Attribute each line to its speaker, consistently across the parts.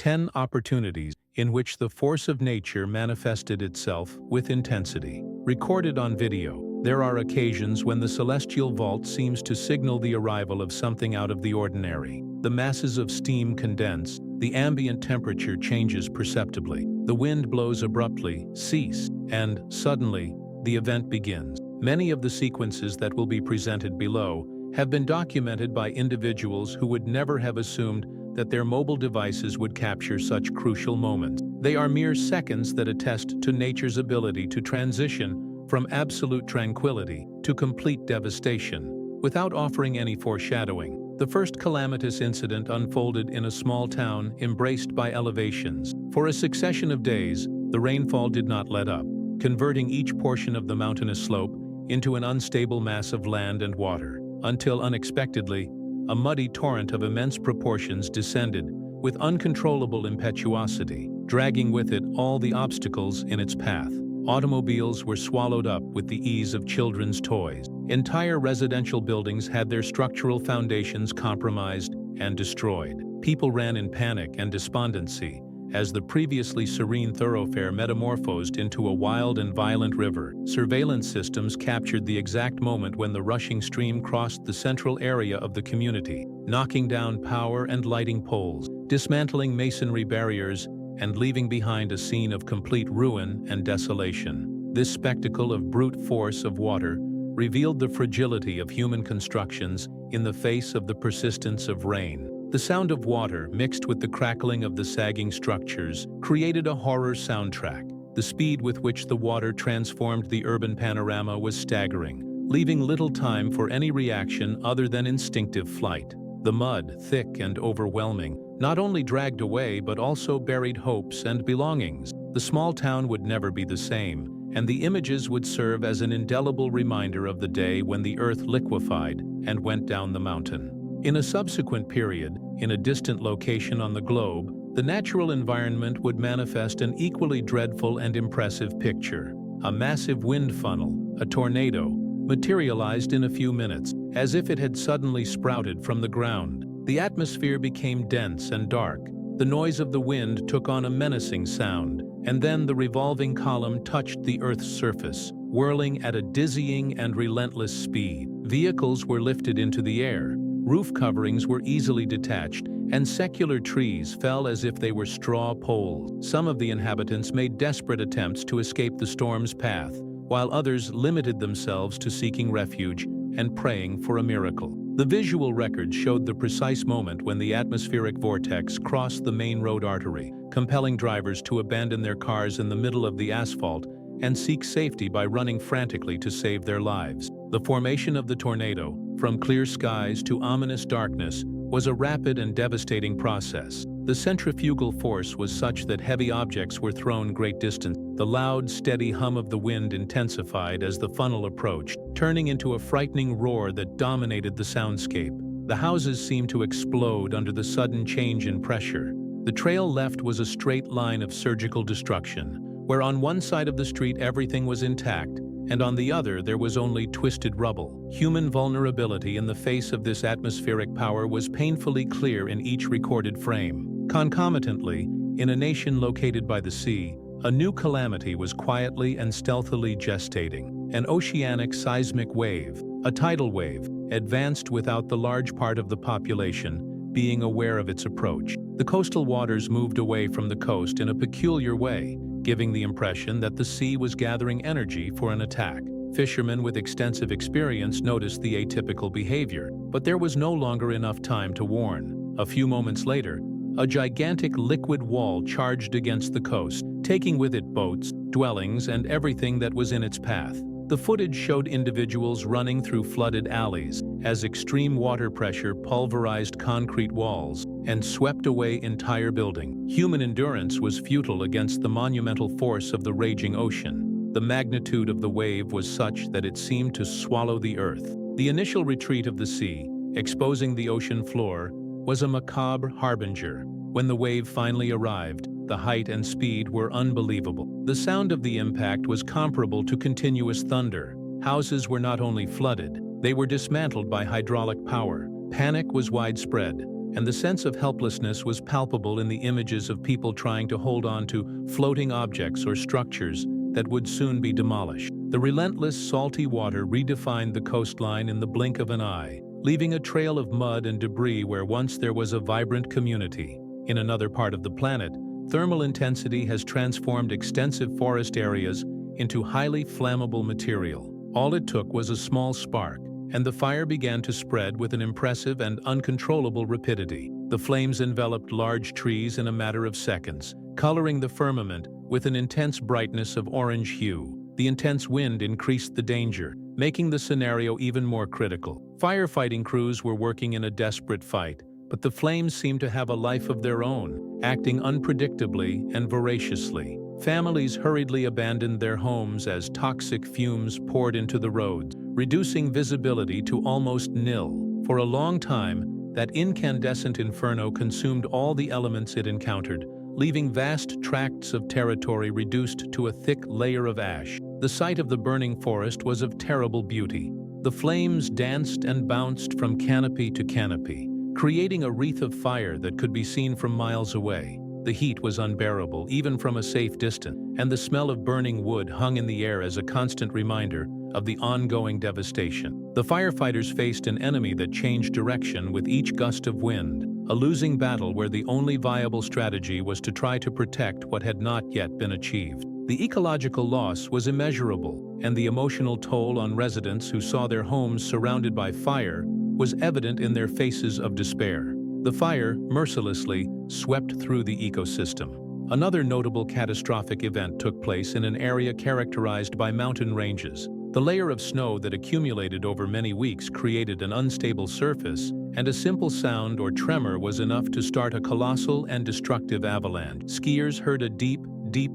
Speaker 1: 10 opportunities in which the force of nature manifested itself with intensity. Recorded on video, there are occasions when the celestial vault seems to signal the arrival of something out of the ordinary. The masses of steam condense, the ambient temperature changes perceptibly, the wind blows abruptly, cease, and, suddenly, the event begins. Many of the sequences that will be presented below have been documented by individuals who would never have assumed that their mobile devices would capture such crucial moments. They are mere seconds that attest to nature's ability to transition from absolute tranquility to complete devastation, without offering any foreshadowing. The first calamitous incident unfolded in a small town embraced by elevations. For a succession of days, the rainfall did not let up, converting each portion of the mountainous slope into an unstable mass of land and water, until unexpectedly, a muddy torrent of immense proportions descended with uncontrollable impetuosity, dragging with it all the obstacles in its path. Automobiles were swallowed up with the ease of children's toys. Entire residential buildings had their structural foundations compromised and destroyed. People ran in panic and despondency as the previously serene thoroughfare metamorphosed into a wild and violent river. Surveillance systems captured the exact moment when the rushing stream crossed the central area of the community, knocking down power and lighting poles, dismantling masonry barriers, and leaving behind a scene of complete ruin and desolation. This spectacle of brute force of water revealed the fragility of human constructions in the face of the persistence of rain. The sound of water, mixed with the crackling of the sagging structures, created a horror soundtrack. The speed with which the water transformed the urban panorama was staggering, leaving little time for any reaction other than instinctive flight. The mud, thick and overwhelming, not only dragged away but also buried hopes and belongings. The small town would never be the same, and the images would serve as an indelible reminder of the day when the earth liquefied and went down the mountain. In a subsequent period, in a distant location on the globe, the natural environment would manifest an equally dreadful and impressive picture. A massive wind funnel, a tornado, materialized in a few minutes, as if it had suddenly sprouted from the ground. The atmosphere became dense and dark. The noise of the wind took on a menacing sound, and then the revolving column touched the Earth's surface, whirling at a dizzying and relentless speed. Vehicles were lifted into the air, roof coverings were easily detached, and secular trees fell as if they were straw poles. Some of the inhabitants made desperate attempts to escape the storm's path, while others limited themselves to seeking refuge and praying for a miracle. The visual record showed the precise moment when the atmospheric vortex crossed the main road artery, compelling drivers to abandon their cars in the middle of the asphalt and seek safety by running frantically to save their lives. The formation of the tornado, from clear skies to ominous darkness, was a rapid and devastating process. The centrifugal force was such that heavy objects were thrown great distance. The loud, steady hum of the wind intensified as the funnel approached, turning into a frightening roar that dominated the soundscape. The houses seemed to explode under the sudden change in pressure. The trail left was a straight line of surgical destruction, where on one side of the street everything was intact, and on the other there was only twisted rubble. Human vulnerability in the face of this atmospheric power was painfully clear in each recorded frame. Concomitantly, in a nation located by the sea, a new calamity was quietly and stealthily gestating. An oceanic seismic wave, a tidal wave, advanced without the large part of the population being aware of its approach. The coastal waters moved away from the coast in a peculiar way, giving the impression that the sea was gathering energy for an attack. Fishermen with extensive experience noticed the atypical behavior, but there was no longer enough time to warn. A few moments later, a gigantic liquid wall charged against the coast, taking with it boats, dwellings, and everything that was in its path. The footage showed individuals running through flooded alleys as extreme water pressure pulverized concrete walls and swept away entire buildings. Human endurance was futile against the monumental force of the raging ocean. The magnitude of the wave was such that it seemed to swallow the earth. The initial retreat of the sea, exposing the ocean floor, was a macabre harbinger. When the wave finally arrived, the height and speed were unbelievable. The sound of the impact was comparable to continuous thunder. Houses were not only flooded, they were dismantled by hydraulic power. Panic was widespread, and the sense of helplessness was palpable in the images of people trying to hold on to floating objects or structures that would soon be demolished. The relentless, salty water redefined the coastline in the blink of an eye, leaving a trail of mud and debris where once there was a vibrant community. In another part of the planet, thermal intensity has transformed extensive forest areas into highly flammable material. All it took was a small spark, and the fire began to spread with an impressive and uncontrollable rapidity. The flames enveloped large trees in a matter of seconds, coloring the firmament with an intense brightness of orange hue. The intense wind increased the danger, making the scenario even more critical. Firefighting crews were working in a desperate fight, but the flames seemed to have a life of their own, acting unpredictably and voraciously. Families hurriedly abandoned their homes as toxic fumes poured into the roads, reducing visibility to almost nil. For a long time, that incandescent inferno consumed all the elements it encountered, leaving vast tracts of territory reduced to a thick layer of ash. The sight of the burning forest was of terrible beauty. The flames danced and bounced from canopy to canopy, creating a wreath of fire that could be seen from miles away. The heat was unbearable, even from a safe distance, and the smell of burning wood hung in the air as a constant reminder of the ongoing devastation. The firefighters faced an enemy that changed direction with each gust of wind, a losing battle where the only viable strategy was to try to protect what had not yet been achieved. The ecological loss was immeasurable, and the emotional toll on residents who saw their homes surrounded by fire was evident in their faces of despair. The fire, mercilessly, swept through the ecosystem. Another notable catastrophic event took place in an area characterized by mountain ranges. The layer of snow that accumulated over many weeks created an unstable surface, and a simple sound or tremor was enough to start a colossal and destructive avalanche. Skiers heard a deep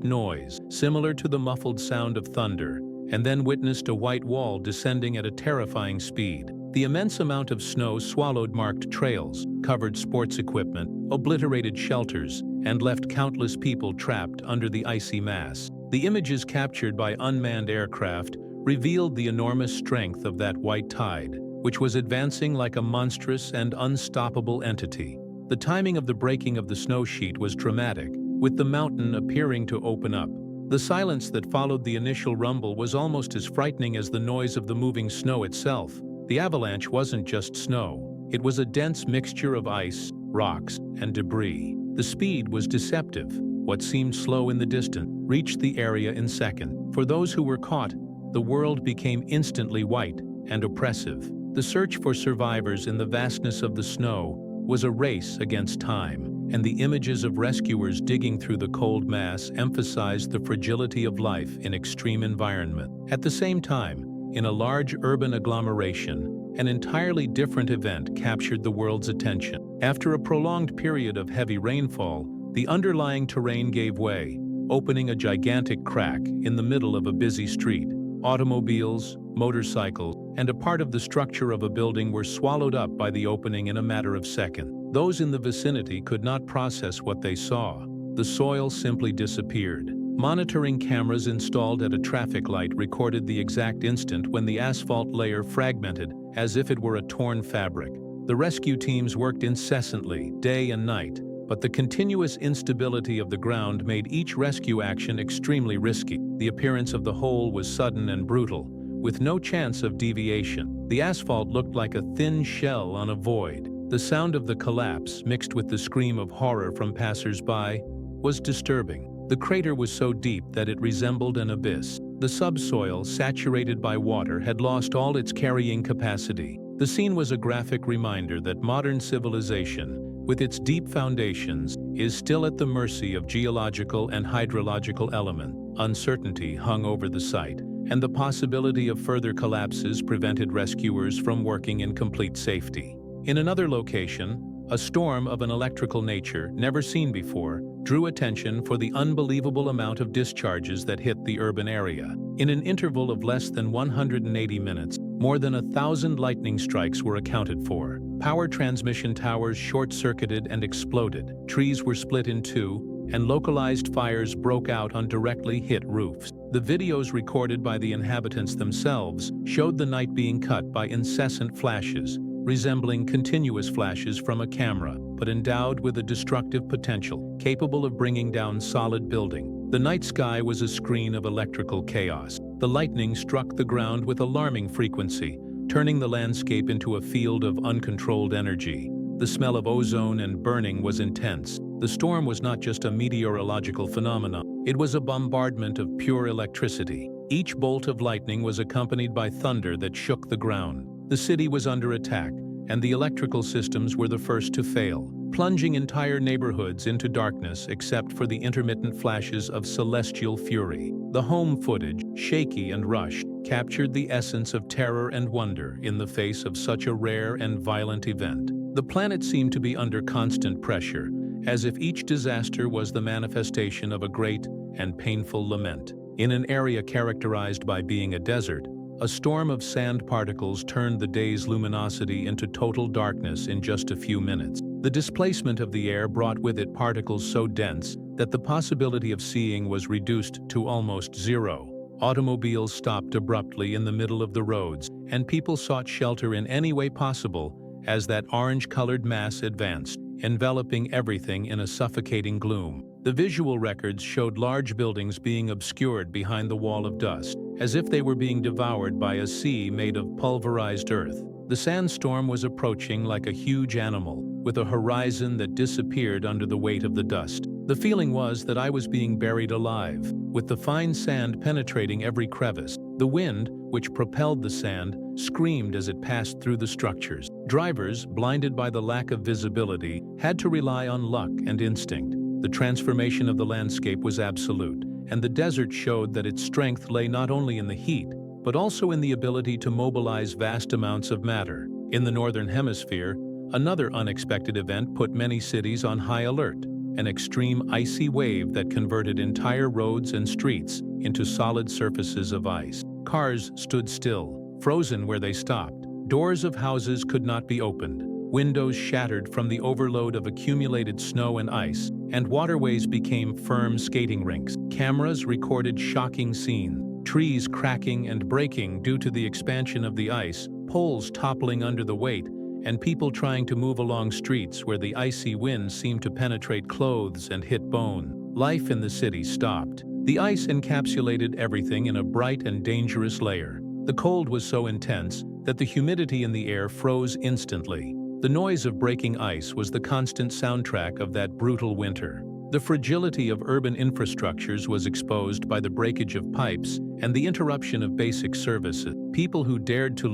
Speaker 1: noise, similar to the muffled sound of thunder, and then witnessed a white wall descending at a terrifying speed. The immense amount of snow swallowed marked trails, covered sports equipment, obliterated shelters, and left countless people trapped under the icy mass. The images captured by unmanned aircraft revealed the enormous strength of that white tide, which was advancing like a monstrous and unstoppable entity. The timing of the breaking of the snow sheet was dramatic, with the mountain appearing to open up. The silence that followed the initial rumble was almost as frightening as the noise of the moving snow itself. The avalanche wasn't just snow. It was a dense mixture of ice, rocks, and debris. The speed was deceptive. What seemed slow in the distance reached the area in seconds. For those who were caught, the world became instantly white and oppressive. The search for survivors in the vastness of the snow was a race against time, and the images of rescuers digging through the cold mass emphasized the fragility of life in extreme environment. At the same time, in a large urban agglomeration, an entirely different event captured the world's attention. After a prolonged period of heavy rainfall, the underlying terrain gave way, opening a gigantic crack in the middle of a busy street. Automobiles, motorcycles, and a part of the structure of a building were swallowed up by the opening in a matter of seconds. Those in the vicinity could not process what they saw. The soil simply disappeared. Monitoring cameras installed at a traffic light recorded the exact instant when the asphalt layer fragmented as if it were a torn fabric. The rescue teams worked incessantly, day and night, but the continuous instability of the ground made each rescue action extremely risky. The appearance of the hole was sudden and brutal, with no chance of deviation. The asphalt looked like a thin shell on a void. The sound of the collapse, mixed with the scream of horror from passers-by, was disturbing. The crater was so deep that it resembled an abyss. The subsoil, saturated by water, had lost all its carrying capacity. The scene was a graphic reminder that modern civilization, with its deep foundations, is still at the mercy of geological and hydrological elements. Uncertainty hung over the site, and the possibility of further collapses prevented rescuers from working in complete safety. In another location, a storm of an electrical nature, never seen before, drew attention for the unbelievable amount of discharges that hit the urban area. In an interval of less than 180 minutes, more than 1,000 lightning strikes were accounted for. Power transmission towers short-circuited and exploded, trees were split in two, and localized fires broke out on directly hit roofs. The videos recorded by the inhabitants themselves showed the night being cut by incessant flashes, resembling continuous flashes from a camera, but endowed with a destructive potential, capable of bringing down solid building. The night sky was a screen of electrical chaos. The lightning struck the ground with alarming frequency, turning the landscape into a field of uncontrolled energy. The smell of ozone and burning was intense. The storm was not just a meteorological phenomenon, it was a bombardment of pure electricity. Each bolt of lightning was accompanied by thunder that shook the ground. The city was under attack, and the electrical systems were the first to fail, plunging entire neighborhoods into darkness except for the intermittent flashes of celestial fury. The home footage, shaky and rushed, captured the essence of terror and wonder in the face of such a rare and violent event. The planet seemed to be under constant pressure, as if each disaster was the manifestation of a great and painful lament. In an area characterized by being a desert, a storm of sand particles turned the day's luminosity into total darkness in just a few minutes. The displacement of the air brought with it particles so dense that the possibility of seeing was reduced to almost zero. Automobiles stopped abruptly in the middle of the roads, and people sought shelter in any way possible as that orange-colored mass advanced, enveloping everything in a suffocating gloom. The visual records showed large buildings being obscured behind the wall of dust, as if they were being devoured by a sea made of pulverized earth. The sandstorm was approaching like a huge animal, with a horizon that disappeared under the weight of the dust. The feeling was that I was being buried alive, with the fine sand penetrating every crevice. The wind, which propelled the sand, screamed as it passed through the structures. Drivers, blinded by the lack of visibility, had to rely on luck and instinct. The transformation of the landscape was absolute, and the desert showed that its strength lay not only in the heat, but also in the ability to mobilize vast amounts of matter. In the Northern Hemisphere, another unexpected event put many cities on high alert: an extreme icy wave that converted entire roads and streets into solid surfaces of ice. Cars stood still, frozen where they stopped. Doors of houses could not be opened. Windows shattered from the overload of accumulated snow and ice, and waterways became firm skating rinks. Cameras recorded shocking scenes: trees cracking and breaking due to the expansion of the ice, poles toppling under the weight, and people trying to move along streets where the icy wind seemed to penetrate clothes and hit bone. Life in the city stopped. The ice encapsulated everything in a bright and dangerous layer. The cold was so intense that the humidity in the air froze instantly. The noise of breaking ice was the constant soundtrack of that brutal winter. The fragility of urban infrastructures was exposed by the breakage of pipes and the interruption of basic services. People who dared to